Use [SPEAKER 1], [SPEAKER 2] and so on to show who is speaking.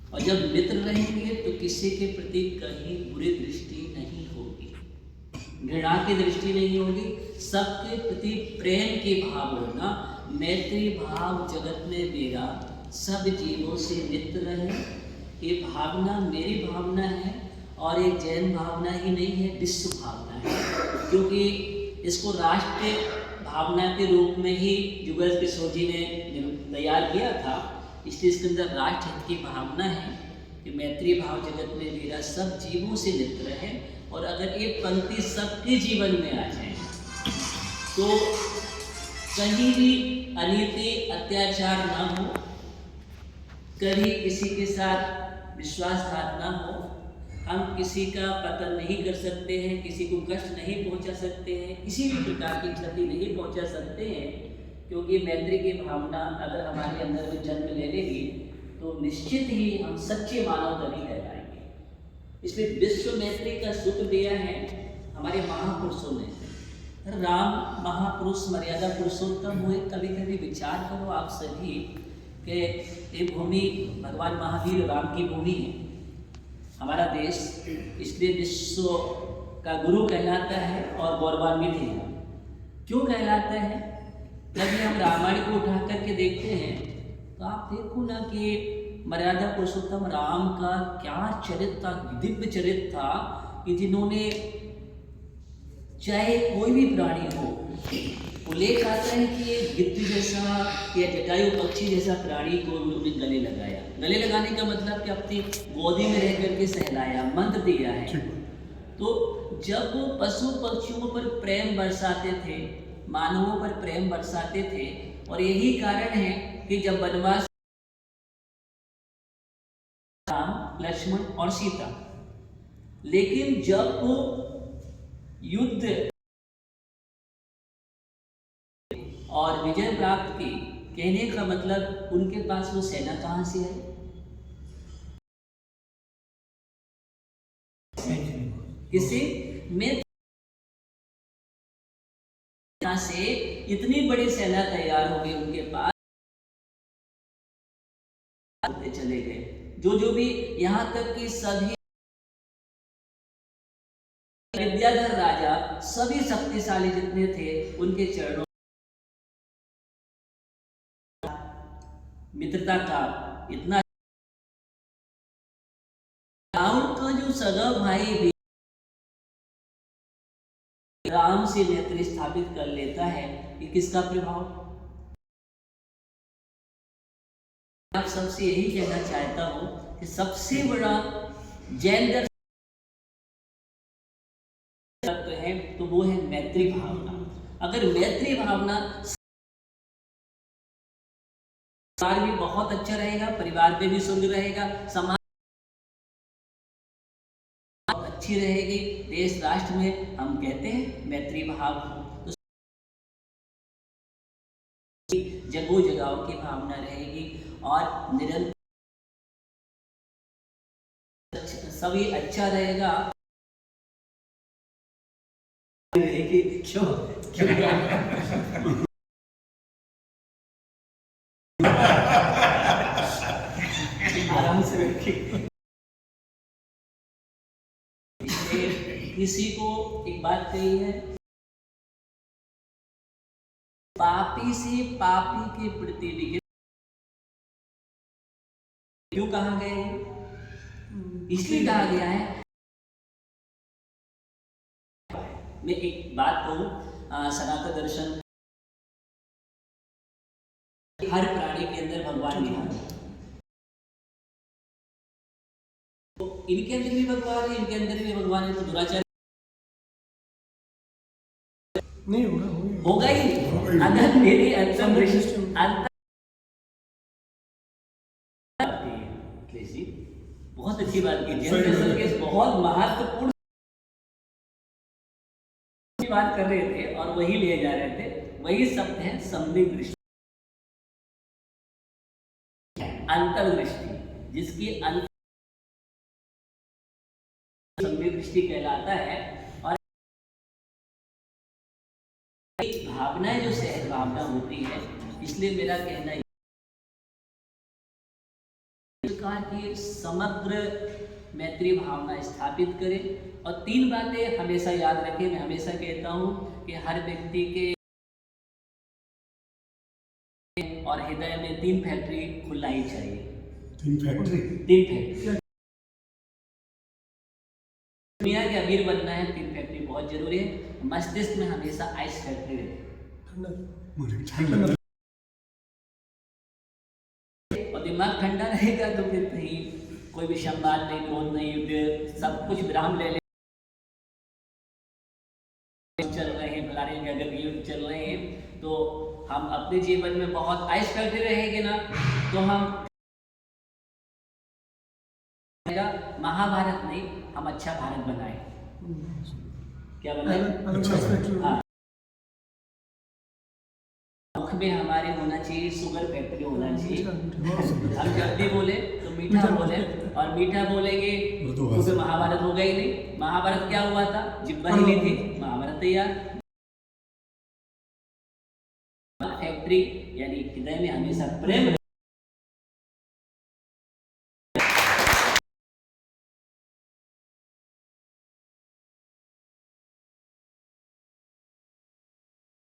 [SPEAKER 1] और जब मित्र रहेंगे तो किसी के प्रति कहीं बुरी दृष्टि नहीं होगी, घृणा की दृष्टि नहीं होगी, सबके प्रति प्रेम की भाव होगा। मैत्री भाव जगत में मेरा सब जीवों से मित्र है, ये भावना मेरी भावना है और एक जैन भावना ही नहीं है, विश्व भावना है। क्योंकि इसको राष्ट्रीय भावना के रूप में ही जुगल किशोर जी ने तैयार किया था, इसलिए इसके अंदर राष्ट्र हित की भावना है कि मैत्री भाव जगत में मेरा सब जीवों से मित्र है। और अगर ये पंक्ति सबके जीवन में आ जाए तो कहीं भी अनीति अत्याचार ना हो, कभी किसी के साथ विश्वासघात ना हो, हम किसी का पतन नहीं कर सकते हैं, किसी को कष्ट नहीं पहुंचा सकते हैं, किसी भी प्रकार की क्षति नहीं पहुंचा सकते हैं। क्योंकि मैत्री की भावना अगर हमारे अंदर में जन्म ले लेगी तो निश्चित ही हम सच्चे मानव तभी कहलाएंगे। इसलिए विश्व मैत्री का सूत्र दिया है हमारे महापुरुषों ने। राम महापुरुष मर्यादा पुरुषोत्तम हुए। कभी कभी विचार करो आप सभी कि ये भूमि भगवान महावीर राम की भूमि है, हमारा देश, इसलिए विश्व का गुरु कहलाता है और गौरवान्वित है। क्यों कहलाता है? जब हम रामायण को उठा करके देखते हैं तो आप देखो ना कि मर्यादा पुरुषोत्तम राम का क्या चरित्र था, दिव्य चरित्र था कि जिन्होंने चाहे कोई भी प्राणी हो, उल्लेख आता है कि ये गिद्ध जैसा या जटायु पक्षी जैसा प्राणी को उन्होंने गले लगाया। गले लगाने का मतलब कि अपनी गोदी में रह करके सहलाया, मंत्र दिया है। तो जब वो पशु पक्षियों पर प्रेम बरसाते थे, मानवों पर प्रेम बरसाते थे, और यही कारण है कि जब वनवास राम लक्ष्मण और सीता, लेकिन जब वो युद्ध और विजय प्राप्त की, कहने का मतलब उनके पास वो सेना कहां से आई? किसी में से इतनी बड़ी सेना तैयार हो गई उनके पास, चले गए। जो भी यहाँ तक कि सभी विद्याधर राजा, सभी शक्तिशाली जितने थे, उनके चरणों मित्रता का इतना। रावण का जो सगा भाई भी राम से मैत्री स्थापित कर लेता है, ये किसका प्रभाव? आप सबसे यही कहना चाहता हूं कि सबसे बड़ा जैन दर्शन है तो वो है मैत्री भावना। अगर मैत्री भावना परिवार भी बहुत अच्छा रहेगा, परिवार में भी सुंदर रहेगा, समाज अच्छी रहेगी, देश राष्ट्र में हम कहते हैं मैत्री भाव हो, तो जगो जगाओ की भावना रहेगी और निरंतर सभी अच्छा रहेगा। क्यों आराम से रखिए। किसी को एक बात कही है, पापी से पापी के प्रति विघ्न क्यों कहा गया है? इसलिए कहा गया है। मैं एक बात कहूं, सनातन दर्शन हर प्राणी के अंदर भगवान निहित है, तो इनके अंदर भी भगवान है, इनके अंदर भी भगवान है, तो दुराचार
[SPEAKER 2] नहीं
[SPEAKER 1] होगा ही नहीं। अगर मेरी बहुत अच्छी बात की, बहुत महत्वपूर्ण बात कर रहे थे और वही ले जा रहे थे, वही शब्द है संदिग्ध दृष्टि, अंतर्दृष्टि, जिसकी संदिग्ध दृष्टि कहलाता है। और भावनाएं जो सहज भावना होती है, इसलिए मेरा कहना प्रकार की समग्र मैत्री भावना स्थापित करें। और 3 बातें हमेशा याद रखें। मैं हमेशा कहता हूँ कि हर व्यक्ति के और हृदय में 3 फैक्ट्री खुलना ही चाहिए।
[SPEAKER 2] 3 फैक्ट्री।
[SPEAKER 1] 3 फैक्ट्री। दुनिया के अमीर बनना है, 3 फैक्ट्री बहुत जरूरी है। मस्तिष्क में हमेशा आइस फैक्ट्री रहे और दिमाग ठंडा रहेगा तो फिर कहीं कोई भी संवाद नहीं, क्रोध नहीं, युद्ध सब कुछ विराम ले ले चल रहे हैं, फलाने जगह युद्ध चल रहे हैं, तो हम अपने जीवन में बहुत आइस फैक्ट्री रहेंगे ना, तो हम महाभारत नहीं, हम अच्छा भारत बनाए। क्या बनाए? हाँ, मुख में हमारे होना चाहिए शुगर फैक्ट्री होना चाहिए। हम जब भी बोले तो मीठा बोले, और मीठा बोलेंगे तो फिर महाभारत होगा ही नहीं। महाभारत क्या हुआ था? जिब्बा ही नहीं थी, महाभारत तैयार। फैक्ट्री यानी हृदय में हमेशा प्रेम